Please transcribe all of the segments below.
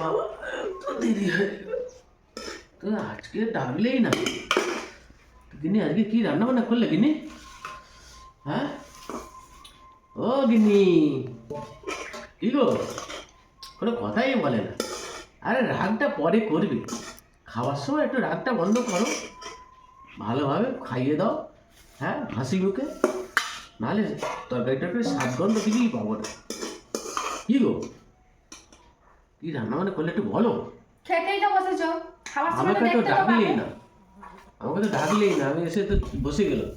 বাবা, তো দেরি হয়ে গেল। তো আজকে ডাকলেই না। গিনি আজকে কি রান্না বান্না করলে গিনি? হ্যাঁ ও গিনি, কি গো কোনো কথাই বলে না। আরে রাগটা পরে করবে, খাওয়ার সময় একটু রাগটা বন্ধ করো, ভালোভাবে খাইয়ে দাও। হ্যাঁ হাসি মুখে, নাহলে তরকারিটা স্বাদ গন্ধ কিছুই পাবো না। কি গো কি রান্না বান্না করলে একটু বলো। খেতেই তো বসেছো, খাবার সময় তো আমাকে তো দেখতে তো ডাকলেই পাবে। না, আমাকে তো ডাকলেই না, আমি এসে তো বসে গেলাম।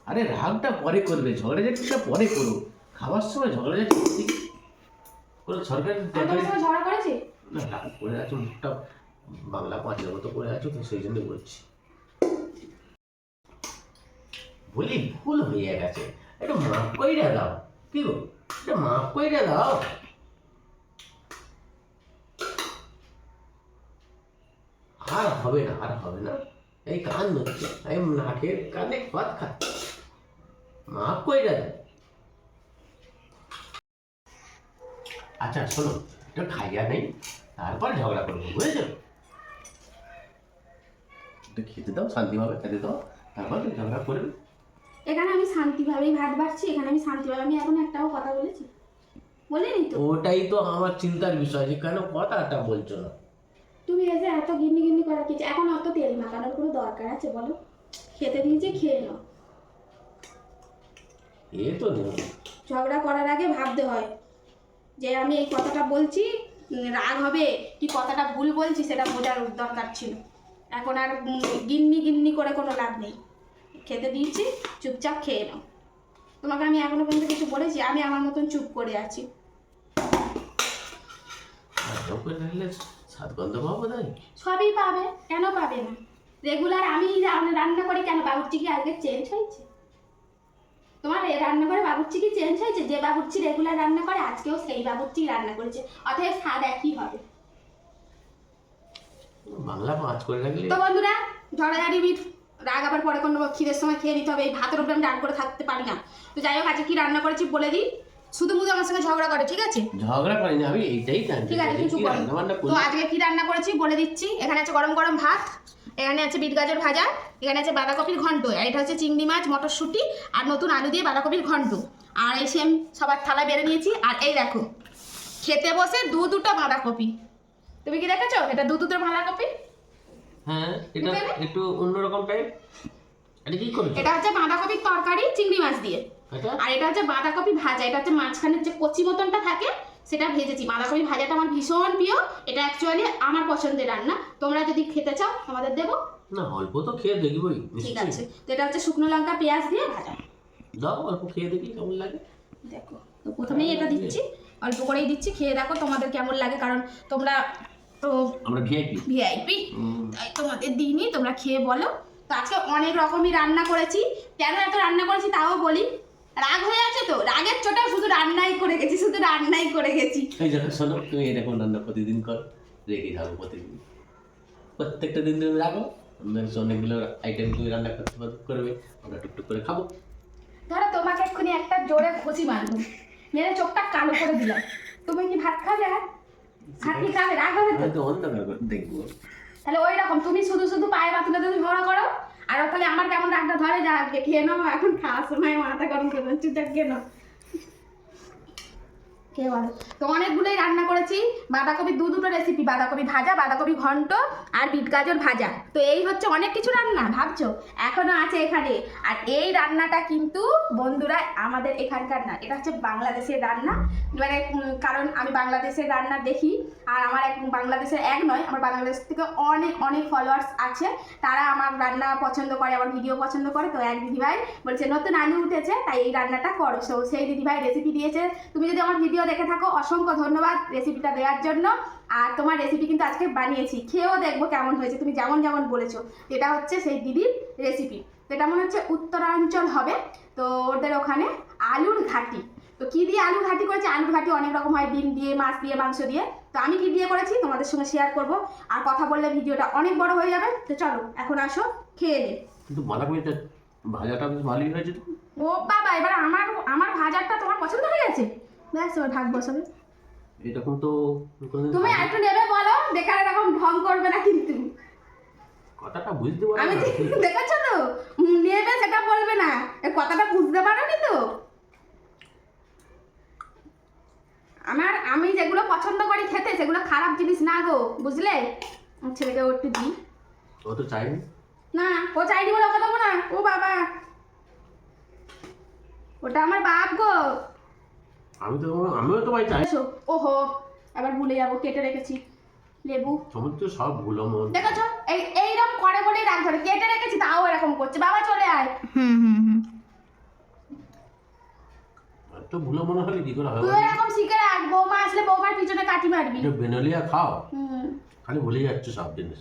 আরে রাগটা পরে করবে, ঝগড়াঝাটিটা পরে করো, খাওয়ার সময় ঝগড়াঝাটি কোনো সরকারি আমি তোমার সঙ্গে ঝগড়া করেছি? না, রাগ করে আছো, মুখটা বাংলা পাঁচের মতো করে আছো, তো সেই জন্য বলছি। বলি ভুল হয়ে গেছে, একটু মাফ কইরা দাও। কি গো একটু মাফ কইরা দাও। আর হবে না, আর হবে না, এই কান ধরছে, আমি নাকের কানে ভাত খাচ্ছি, মাফ কইরা দাও। আচ্ছা শোনো, একটু খাইয়া নেই, তারপর ঝগড়া করবো, বুঝেছো? একটু খেতে দাও, শান্তিভাবে খেতে দাও, তারপর ঝগড়া করবে। এখানে আমি শান্তিভাবেই ভাত বাড়ছি, এখানে আমি শান্তিভাবে, আমি এখন একটাও কথা বলেছি? বলিনি তো। ওটাই তো আমার চিন্তার বিষয়, যে কেন কথাটা বলছো না। তুমি এসে এত গিন্নি গিন্নি করা কিছু, এখন অত তেল মাখানোর কোনো দরকার আছে বলো? খেতে দিয়েছে, খেয়ে নাও। এ তো নেই। ঝগড়া করার আগে ভাবতে হয় যে আমি এই কথাটা বলছি, রাগ হবে কি কথাটা ভুল বলছি সেটা বোঝার দরকার ছিল। এখন আর গিন্নি গিন্নি করে কোনো লাভ নেই। খেতে দিয়েছি, চুপচাপ খেয়ে নাও। তোমাকে আমি এখনো পর্যন্ত কিছু বলেছি? আমি আমার মতন চুপ করে আছি। সাত গন্ধ পাবো তাই? সবই পাবে, কেন পাবে না? রেগুলার আমি রান্না করি, কেন বাবুর্চি কি আজকে চেঞ্জ হয়েছে? তোমার রান্না করে বাবুর্চি কি চেঞ্জ হয়েছে? যে বাবুর্চি রেগুলার রান্না করে আজকেও সেই বাবুর্চি রান্না করেছে, অতএব স্বাদ একই হবে। বাংলা পাঁচ করে রাখলে। তো বন্ধুরা, ঝড়াঝাড়ি রাগ আবার পরে কোনো খিদের সময় খেয়ে নিতে হবে, এই ভাতের উপরে আমি রাগ করে থাকতে পারি না। তো যাই হোক, আজকে কি রান্না করেছি বলে দিই। শুধু মুধু আমার সঙ্গে ঝগড়া করে, ঠিক আছে? ঝগড়া করিনি, আমি এইটাই জানি। ঠিক আছে, কিছু করো। তো আজকে কি রান্না করেছি বলে দিচ্ছি। এখানে আছে গরম গরম ভাত, এখানে আছে বিট গাজর ভাজা, এখানে আছে বাঁধাকপির ঘন্ট, আর এটা হচ্ছে চিংড়ি মাছ, মটরশুঁটি আর নতুন আলু দিয়ে বাঁধাকপির ঘন্ট। আর এই সেম সবার থালায় বেড়ে নিয়েছি। আর এই দেখো, খেতে বসে দুটো বাঁধাকপি। তুমি কি দেখেছো? এটা দুটো বাঁধাকপি। হ্যাঁ, এটা একটু অন্যরকম টাইপ। এটা কি করেছো? এটা হচ্ছে বাঁধাকপির তরকারি চিংড়ি মাছ দিয়ে। আর এটা হচ্ছে বাঁধাকপি ভাজা, এটা হচ্ছে মাঝখানের যে কচি মতনটা থাকে সেটা ভেজেছি। বাঁধাকপি ভাজাটা আমার ভীষণ প্রিয়, এটা অ্যাকচুয়ালি আমার পছন্দের রান্না। তোমরা যদি খেতে চাও তোমাদের দেবো। না, অল্প তো খেয়ে দেখবই। ঠিক আছে, তো এটা হচ্ছে শুকনো লঙ্কা পেঁয়াজ দিয়ে ভাজা। দাও অল্প খেয়ে দেখি কেমন লাগে। দেখো, তো প্রথমেই এটা দিচ্ছি, অল্প করেই দিচ্ছি, খেয়ে দেখো তোমাদের কেমন লাগে, কারণ তোমরা তো আমরা ভিআইপি ভিআইপি, তাই তোমাদের দিনই তোমরা খেয়ে বলো। তো আজকে অনেক রকমই রান্না করেছি। কেন এত রান্না করেছি তাও বলি। রাগ হয়ে আছে তো, রাগের চোটে শুধু রান্নাই করে গেছি, শুধু রান্নাই করে গেছি। এই দেখো শোনো, তুমি এরকম রান্না প্রতিদিন করো, রেখে থাকো প্রতিদিন, প্রত্যেকটা দিন তুমি রাখো, অনেকগুলো আইটেম তুমি রান্না করবে, আমরা টুকটুক করে খাবো। ধরো তোমাকে এক্ষুনি একটা জোরে ঘুষি মারবো, মেরে চোখটা কালো করে দিলাম, তুমি কি ভাত খাবে? আর ভাত কি খাবে? রাগ হবে তো? তো অন্ধকার করে দেখবো। তাহলে ওই রকম তুমি শুধু শুধু পায়ে বাতুলে তুমি ঝগড়া করো, আর তাহলে আমার কেমন রাগটা ধরে, যা খেয়ে নাও, এখন খাওয়ার সময় মাথা গরম করে চুপচাপ খেয়ে নাও। কে বলো? তো অনেকগুলোই রান্না করেছি। বাঁধাকপি দুটো রেসিপি, বাঁধাকপি ভাজা, বাঁধাকপি ঘন্ট আর বিট গাজর ভাজা। তো এই হচ্ছে অনেক কিছু রান্না, ভাবছো এখনো আছে এখানে। আর এই রান্নাটা কিন্তু বন্ধুরা আমাদের এখানকার না, এটা হচ্ছে বাংলাদেশের রান্না। মানে কারণ আমি বাংলাদেশের রান্না দেখি, আর আমার বাংলাদেশের এক নয়, আমার বাংলাদেশ থেকে অনেক অনেক ফলোয়ার্স আছে, তারা আমার রান্না পছন্দ করে, আমার ভিডিও পছন্দ করে। তো এক দিদিভাই বলছে নতুন আলু উঠেছে, তাই এই রান্নাটা করো। সো সেই দিদিভাই রেসিপি দিয়েছে। তুমি যদি আমার ভিডিও দেখে থাকো, অসংখ্য ধন্যবাদ রেসিপিটা দেওয়ার জন্য। আর তোমার রেসিপি কিন্তু আজকে বানিয়েছি, খেয়েও দেখবো কেমন হয়েছে, তুমি যেমন যেমন বলেছো। এটা হচ্ছে সেই দিদির রেসিপি। তো এটা মনে হচ্ছে উত্তরাঞ্চল হবে, তো ওদের ওখানে আলুর ঘাটি। তো কী দিয়ে আলু ঘাটি করেছে? আলুর ঘাটি অনেক রকম হয়, ডিম দিয়ে, মাছ দিয়ে, মাংস দিয়ে। তো আমি কী দিয়ে করেছি তোমাদের সঙ্গে শেয়ার করব, আর কথা বললে ভিডিওটা অনেক বড় হয়ে যাবে। তো চলো এখন আসো খেয়ে নে। কিন্তু বাঁধাকপিটা ভাজাটা বেশ ভালোই হয়েছে তো। ও বাবা, এবার আমার ভাজারটা তোমার পছন্দ হয়ে গেছে? ব্যাস, এবার ভাগ বসাবে। এরকম তো কোনোদিন তুমি খাইনি। একটু নেবে বলো, দেখে আর এরকম ঢং করবে না কিন্তু। কথাটা বুঝতে পারো আমি না দেখেছো তো, নেবে সেটা বলবে না, এই কথাটা বুঝতে পারোনি তো। আমি যেগুলো পছন্দ করি খেতে সেগুলো খারাপ জিনিস না গো, বুঝলে? আমার ছেলেকে একটু দিই। ও তো চাইনি। না, ও চাইনি বলে ওকে দেবো না। ও বাবা, ওটা আমার বাপ গো। আমিও তোমায় চাই। এসো। ওহো, আবার ভুলে যাবো, কেটে রেখেছি লেবু। সমস্ত সব ভুলো মন। দেখেছো, এইরকম করে বলেই রাগ ধরে, কেটে রেখেছি তাও এরকম করছে। বাবা চলে আয়। তো ভুলো মনে হলে কি করে হবে? তুই এরকম শিখে রাখ, বৌমা আসলে বৌমার পিছনে কাটি মারবি। যে বেনালিয়া খাও, হুম। খালি ভুলে যাচ্ছ সব জিনিস।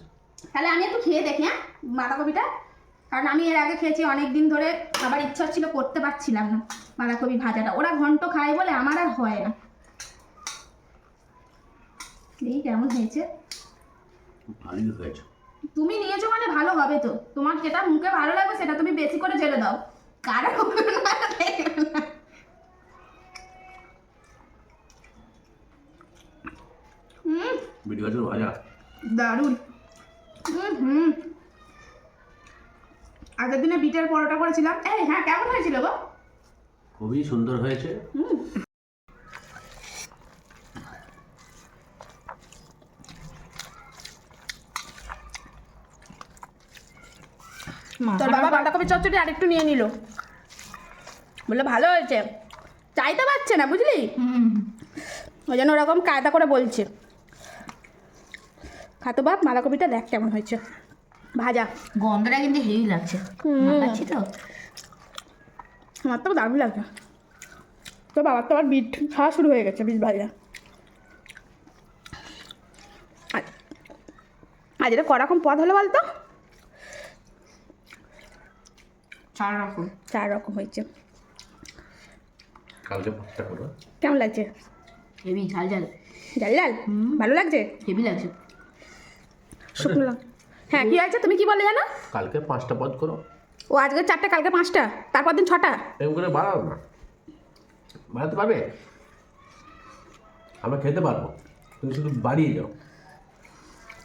তাহলে আমি একটু খেয়ে দেখি, হ্যাঁ, বাঁধাকপিটা। কারণ আমি এর আগে খেয়েছি অনেক দিন ধরে, আবার ইচ্ছা ছিল, করতে পারছিলাম না বাঁধাকপি ভাজাটা। ওরা ঘন্ট খায় বলে আমার আর হয় না। এই কেমন হয়েছে? ভালোই হয়েছে। তুমি নিয়েছো মানে ভালো হবে তো। তোমার যেটা মুখে ভালো লাগবে সেটা তুমি বেশি করে জেলে দাও, কারণ বিট গাজর ভাজা দারুণ। আগের দিনে বিটের পরোটা করেছিলাম। এই হ্যাঁ, কেমন হয়েছিল গো? খুবই সুন্দর হয়েছে। তোর বাবা বাঁধাকপি চচ্চড়ি আরেকটু নিয়ে নিল, বললো ভালো হয়েছে। চাইতে পারছে না, বুঝলি? ওই জন্য ওরকম কায়দা করে বলছে। খাতো বাপ, বাঁধাকপিটা দেখ কেমন হয়েছে ভাজা। গন্ধটা কিন্তু হেভি লাগছে। মাখাচ্ছি তো। আমার তো দারুণ লাগছে। তোর বাবার তো আবার বিট খাওয়া শুরু হয়ে গেছে, বিট ভাজা। আজ এটা করকম পদ হলো বলতো? 4 রকম। 4 রকম হয়েছে। কালকে 5টা করো। কেমন লাগছে? হেভি ঝাল ঝাল। জাল জাল ভালো লাগছে? হেভি লাগছে। শুকনো লঙ্কা। হ্যাঁ, কি হয়েছে? তুমি কি বলে জানো? কালকে 5টা পদ করো। ও আজকে 4টা, কালকে 5টা, তারপর দিন 6টা। এরকম করে বাড়াও না। বাড়াতে পারবে? আমরা খেতে পারবো, তুমি শুধু বাড়িয়ে যাও।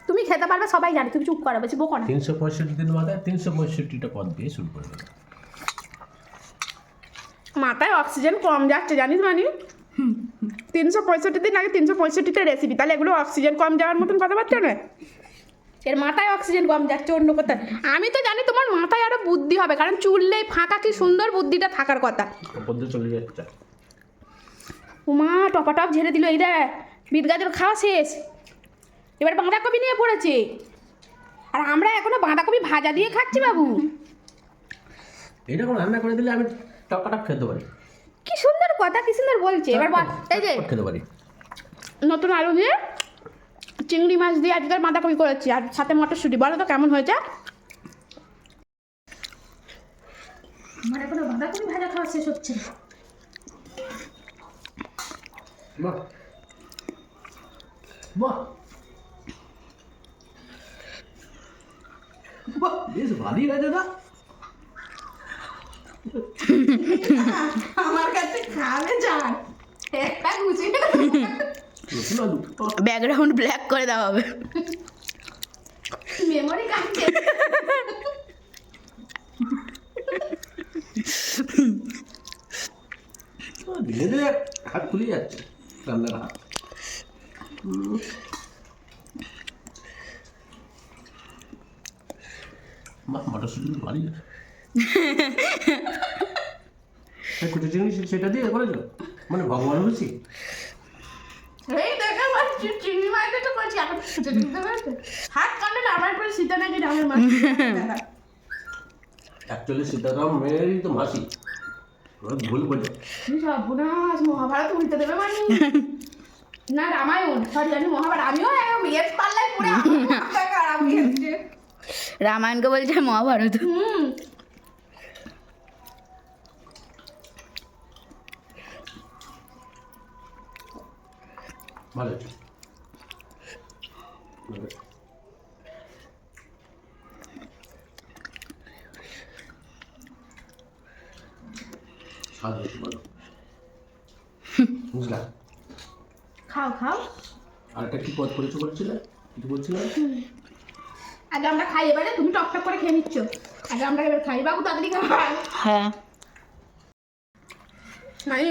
তুমি খেতে পারবে সবাই জানে, তুমি চুপ করা, বেশি বকো না। 365 দিন মাথায় 365টা পদ দিয়ে শুরু করে দেবে। মাথায় অক্সিজেন কম যাচ্ছে জানিস মানে? 365 দিন আগে 365টা রেসিপি, তাহলে এগুলো অক্সিজেন কম যাওয়ার মতন কথাবার্তা নয়। এর মাথায় অক্সিজেন কম যাচ্ছে, অন্য কথা। আমি তো জানি তোমার মাথায় আরো বুদ্ধি হবে, কারণ চুললেই ফাঁকা, কি সুন্দর বুদ্ধিটা থাকার কথা। ওপর দিয়ে চলে যাচ্ছে। উমা টপাটপ ঝেড়ে দিল। এই দেখ, বিট গাজর খাওয়া শেষ, এবার বাঁধাকপি নিয়ে পড়েছে। আর আমরা এখনো বাঁধাকপি ভাজা দিয়ে খাচ্ছি বাবু। এইরকম রান্না করে দিলে আমি টকাটক খেতে পারি। কি সুন্দর কথা, কি সুন্দর বলছে। এবার এই যে চটপট খেতে পারি। নতুন আলু দিয়ে চিংড়ি মাছ দিয়ে আজকের বাঁধাকপি করেছি, আর সাথে মটরশুঁটি। বলো তো কেমন হয়েছে? আমার এখনো বাঁধাকপি ভাজা খাওয়া শেষ হচ্ছে না। বাহ বাহ বাহ, বেশ ভালোই হয়েছে না? আমার কাছে খাবে যান একটা গুছিয়ে নতুন আলু। ব্যাকগ্রাউন্ড ব্ল্যাক করে দেওয়া হবে। মেমোরি কাটছে। ধীরে ধীরে হাত খুলে যাচ্ছে রান্নার হাত। বাহ, মটরশুঁটি ভালোই আছে। কুচি চিংড়ি সেটা দিয়ে করেছো? মানে ভগবান খুশি। এই দেখে মাছটি চিংড়ি মাছটা তো করছি, এখন ছুটে দিতে পারছে। হাত কাটলে না, আমার পরে সীতা নাকি ডাঙের মাছ। অ্যাকচুয়ালি সীতারাম মেয়েরই তো মাসি। ভুল বোঝো। সর্বনাশ, মহাভারত উল্টে দেবে মানে? না রামায়ণ, সরি আমি মহাভারত। আমিও মেয়ের পাল্লায় পড়ে আমার মাথা খারাপ হয়ে যাচ্ছে। রামায়ণকে বলছে মহাভারত। ভালো আছে। স্বাদ হয়েছে, ভালো। বুঝলা? খাও খাও। আর একটা কি পদ করেছো বলছিলে, কিছু বলছিলে? আগে আমরা খাই, এবারে তুমি টক টক করে খেয়ে নিচ্ছ। আগে আমরা এবার খাই, বাবু তাড়াতাড়ি খা। হ্যাঁ। মানে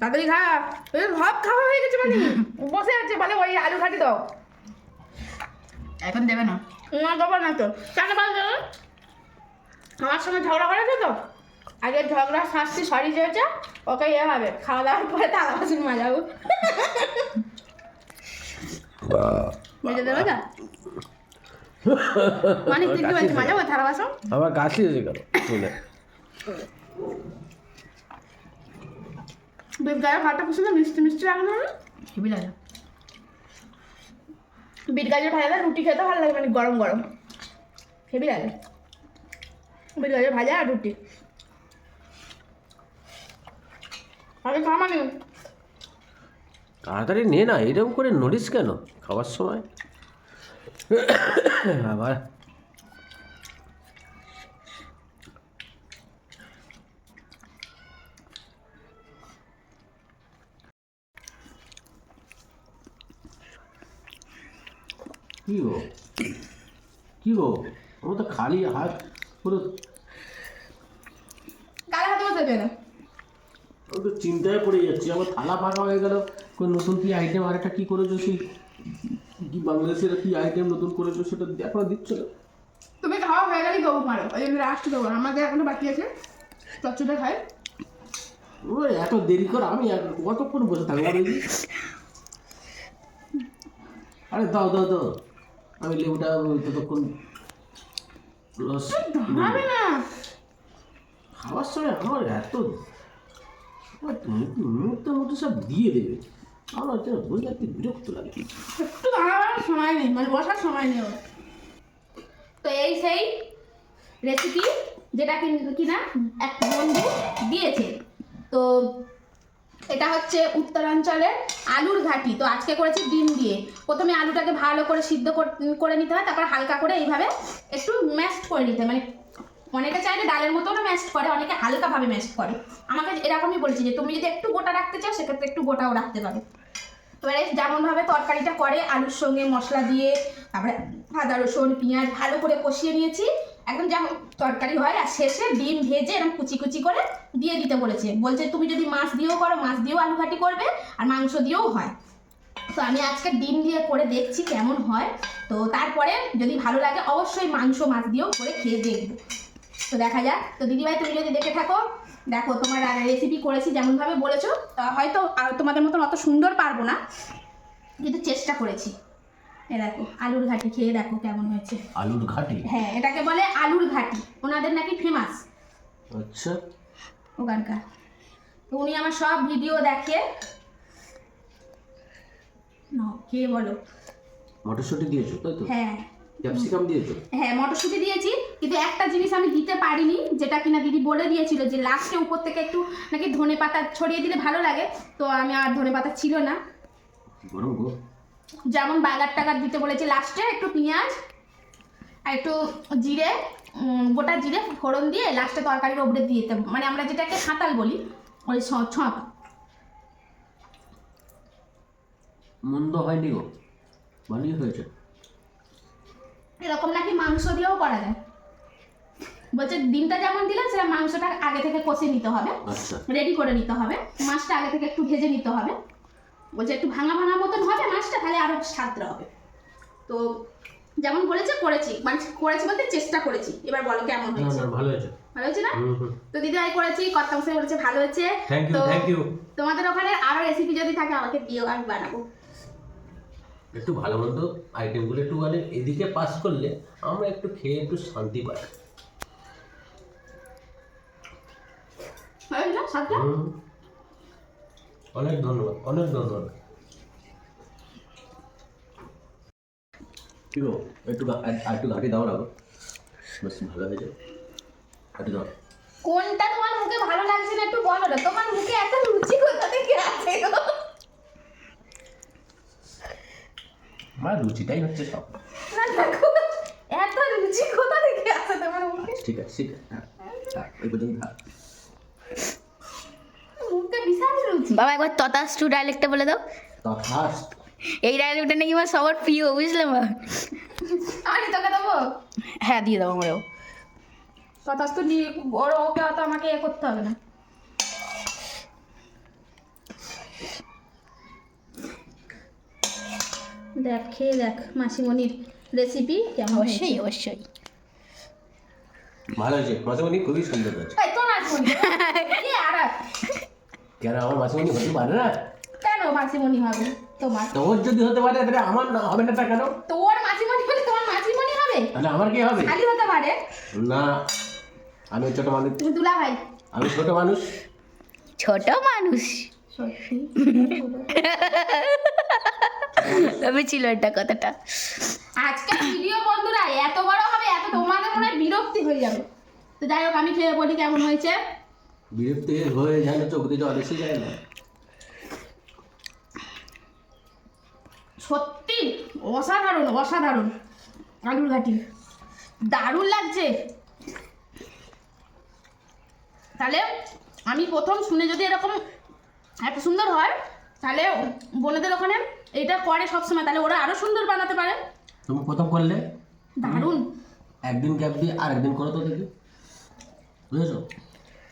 তাড়াতাড়ি খা, এই সব খাওয়া হয়ে গেছে মানে বসে আছে, মানে ওই আলু ঘাটি দাও। এখন দেবে না। না দেবো না তো, কেন বলছো? আমার সঙ্গে ঝগড়া করেছো তো, আগে ঝগড়া শাস্তি সরি চেয়েছে, ওকে ইয়ে হবে, খাওয়া দাওয়ার পরে থালা বাসন মাজাবো। মেজে দেবে না? অনেক দিন কি বলছি মাজাবো থালা বাসন? আবার কাশি এসে গেল শুনে। বেশ গায়ে ভাতটা পছন্দ, মিষ্টি মিষ্টি লাগে না? হেবি লাগে। বিট গাজর ভাজা রুটি খেতে ভালো লাগে, মানে গরম গরম হেবি লাগে। বিট গাজর ভাজা আর রুটি আগে খাওয়া নি। তাড়াতাড়ি নে না, এরকম করে নড়িস কেন খাওয়ার সময়? আবার কি গো, কি গো, আমার তো খালি হাত পুরো, কালে হাতে বসে দেবে না। আমি তো চিন্তায় পড়ে যাচ্ছি। আমার থালা ফাঁকা হয়ে গেল, কোন নতুন কি আইটেম আরেকটা কি করেছো, সেই কি বাংলাদেশের কি আইটেম নতুন করেছো সেটা এখনো দিচ্ছ না। তুমি খাওয়া হয়ে গেলেই দেবো মারো, ওই জন্য লাস্ট দেবো, আমাদের এখনো বাকি আছে চচ্চড়ে খাই। ওই এত দেরি করে আমি কতক্ষণ বসে থাকবো দেখি। আরে দাও দাও দাও, আমি লেবুটা ততক্ষণ রস হবে না। খাওয়ার সময় আমার এত মুহূর্তের মধ্যে সব দিয়ে দেবে, আমার যেন বুঝলে একটু বিরক্ত লাগে। একটু দাঁড়াবার সময় নেই, মানে বসার সময় নেই ওর। তো এই সেই রেসিপি যেটা কিনা এক বন্ধু দিয়েছে। তো এটা হচ্ছে উত্তরাঞ্চলের আলুর ঘাটি। তো আজকে করেছি ডিম দিয়ে। প্রথমে আলুটাকে ভালো করে সিদ্ধ করে নিতে হয়, তারপর হালকা করে এইভাবে একটু ম্যাশ করে নিতে হয়। মানে অনেকে চাইলে ডালের মতোও ম্যাশ করে, অনেকে হালকাভাবে ম্যাশ করে। আমাকে এরকমই বলেছি যে তুমি যদি একটু গোটা রাখতে চাও সেক্ষেত্রে একটু গোটাও রাখতে পারো। এবারে যেমনভাবে তরকারিটা করে আলুর সঙ্গে মশলা দিয়ে, তারপরে আদা রসুন পেঁয়াজ ভালো করে কষিয়ে নিয়েছি একদম যেমন তরকারি হয়, আর শেষে ডিম ভেজে এরকম কুচি কুচি করে দিয়ে দিতে বলেছে। বলছে তুমি যদি মাছ দিয়েও করো, মাছ দিয়েও আলু ঘাটি করবে, আর মাংস দিয়েও হয়। তো আমি আজকে ডিম দিয়ে করে দেখছি কেমন হয়। তো তারপরে যদি ভালো লাগে অবশ্যই মাংস মাছ দিয়েও করে খেয়ে দেখবো। তো দেখা যাক। তো দিদিভাই তুমি যদি দেখে থাকো, দেখো তোমার রেসিপি করেছি যেমনভাবে বলেছো, তা হয়তো তোমাদের মতন অত সুন্দর পারবো না, কিন্তু চেষ্টা করেছি। এ দেখো আলুর ঘাটি খেয়ে দেখো কেমন হয়েছে। আলুর ঘাটি? হ্যাঁ, এটাকে বলে আলুর ঘাটি, ওনাদের নাকি ফেমাস আচ্ছা ওখানকার। তো উনি আমার সব ভিডিও দেখে। না কে বলো? মটরশুঁটি দিয়েছো তাই তো? হ্যাঁ ক্যাপসিকাম দিয়েছো? হ্যাঁ মটরশুঁটি দিয়েছি, কিন্তু একটা জিনিস আমি দিতে পারিনি, যেটা কিনা দিদি বলে দিয়েছিল যে লাস্টে উপর থেকে একটু নাকি ধনে পাতা ছড়িয়ে দিলে ভালো লাগে। তো আমি আর ধনে পাতা ছিল না, গরম গো। যেমন বাগার টাগার দিতে বলেছে লাস্টে একটু পেঁয়াজ আর একটু জিরে, গোটা জিরে ফোড়ন দিয়ে লাস্টে তরকারির ওপরে দিয়ে দিতে, মানে আমরা যেটাকে সাঁতাল বলি, ওই ছঁক। মন্দ হয়নি গো, ভালোই হয়েছে। এরকম নাকি মাংস দিয়েও করা যায়। বলছে ডিমটা যেমন দিলাম সেটা মাংসটা আগে থেকে কষে নিতে হবে, আচ্ছা রেডি করে নিতে হবে, মাছটা আগে থেকে একটু ভেজে নিতে হবে। বলছে একটু ভাঙা ভাঙা মতন হবে মাছটা, তাহলে আরো স্বাদটা হবে। তো যেমন বলেছে করেছি, মানে করেছি বলতে চেষ্টা করেছি। এবার বলো কেমন না হয়েছে? না ভালো হয়েছে। ভালো হয়েছে না? তো দিদিভাই করেছি, কর্তা মশাই বলেছে ভালো হয়েছে। থ্যাংক ইউ তো থ্যাংক ইউ। তোমাদের ওখানে আরো রেসিপি যদি থাকে আমাকে দিও, আমি বানাবো। একটু ভালো মন্দ আইটেমগুলো একটু মানে এদিকে পাস করলে আমরা একটু খেয়ে একটু শান্তি পাই। ভালো হয়েছে না স্বাদটা? অনেক ধন্যবাদ, অনেক ধন্যবাদ। কি গো, একটু একটু ঘাটি দাও না গো, বেশ ভালো হয়েছে। ঘাটি দাও। কোনটা তোমার মুখে ভালো লাগছে না একটু বলো না, তোমার মুখে এত রুচি কোথা থেকে আছে গো? আমার রুচিটাই হচ্ছে সব। না দেখো, এত রুচি কোথা থেকে আছে তোমার মুখে? ঠিক আছে ঠিক আছে, এই পর্যন্ত থাক। মুখে বিশাল রুচি। বাবা একবার তথাস্তু ডাইলেক্টটা বলে দাও। তথাস্ত। এই ডায়লগটা নাকি আমার সবার প্রিয়, বুঝলাম। আমি তোকে দেবো হ্যাঁ দিয়ে দাও আমারও। তথাস্তু নিয়ে বড় ওকে অত আমাকে এ করতে হবে না। দেখ খেয়ে দেখ মাসিমণির রেসিপি কেমন হয়েছে। অবশ্যই অবশ্যই। ভালো হয়েছে, মাসিমণি খুবই সুন্দর হয়েছে। এই তো মাসিমণি কি আর কেন আমার মাসিমণি হতে পারে না? কেন মাসিমণি হবে তোমার? তোর যদি হতে পারে তাহলে আমার না হবে না, তা কেন? তোর মাসিমণি হলে তোমার মাসিমণি হবে? তাহলে আমার কি হবে? খালি হতে পারে না, আমি ছোট মানুষ। তুমি দুলা ভাই। আমি ছোট মানুষ। ছোট মানুষ সত্যি ভেবেছিল এটা কথাটা। আজকে ভিডিও বন্ধুরা এত বড় হবে, এত তোমাদের মনে হয় বিরক্তি হয়ে যাবে। তো যাই হোক আমি খেয়ে বলি কেমন হয়েছে। বিরক্তি হয়ে যায় না, চোখ দিয়ে জল এসে যায় না। সত্যি অসাধারণ অসাধারণ আলুর ঘাটি দারুণ লাগছে। তাহলে আমি প্রথম শুনে যদি এরকম এত সুন্দর হয় তাহলে বোনেদের ওখানে এটা করে সবসময়, তাহলে ওরা আরো সুন্দর বানাতে পারে। তুমি প্রথম করলে দারুণ। একদিন গ্যাপ দিয়ে আর একদিন করো তো দেখি, বুঝেছো?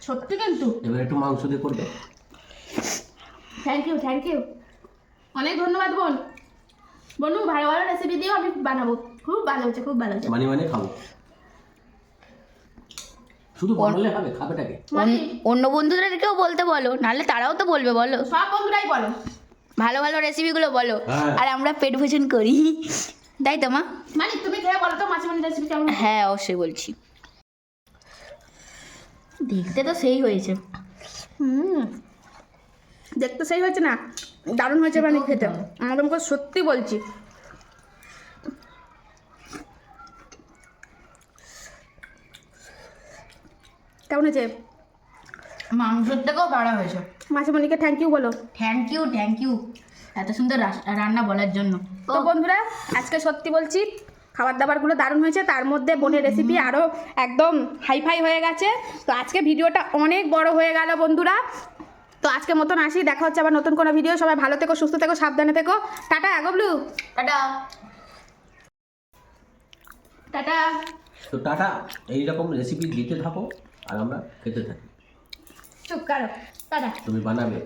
সত্যি কিন্তু এবার একটু মাংস দিয়ে করবে। থ্যাংক ইউ থ্যাংক ইউ, অনেক ধন্যবাদ বোন। বনু ভালো ভালো রেসিপি দিও, আমি বানাবো। খুব ভালো হচ্ছে খুব ভালো হচ্ছে। মানে খাবো, শুধু বানালে হবে, খাবেটাকে? মানে অন্য বন্ধুদেরকেও বলতে বলো, নাহলে তারাও তো বলবে। বলো সব বন্ধুরাই বলো ভালো ভালো রেসিপিগুলো বলো, হ্যাঁ। আর আমরা পেট ভোজন করি, তাই তো মা? মানে তুমি খেয়ে বলো তো মাসিমণির রেসিপি কেমন হয়েছে? হ্যাঁ অবশ্যই বলছি। দেখতে তো সেই হয়েছে। দেখতে সেই হয়েছে না, দারুণ হয়েছে মানে খেতে। আমি তোমাকে সত্যি বলছি। কেমন হয়েছে? মাংসের থেকেও বাড়া হয়েছে। মাসিমণিকে থ্যাংক ইউ বলো। থ্যাংক ইউ এত সুন্দর রান্না বলার জন্য। তো বন্ধুরা আজকে সত্যি বলছি খাবার দাবারগুলো দারুণ হয়েছে, তার মধ্যে বোনের রেসিপি আরও একদম হাইফাই হয়ে গেছে। তো আজকে ভিডিওটা অনেক বড় হয়ে গেল বন্ধুরা। তো আজকে মতন আসি, দেখা হচ্ছে আবার নতুন কোনো ভিডিও। সবাই ভালো থেকো, সুস্থ থেকো, সাবধানে থেকো। Tata গবলু, tata. টাটা। তো টাটা, এইরকম রেসিপি দিতে থাকো আর আমরা খেতে থাকি। চুপ করো, টাটা। তুমি বানাবে।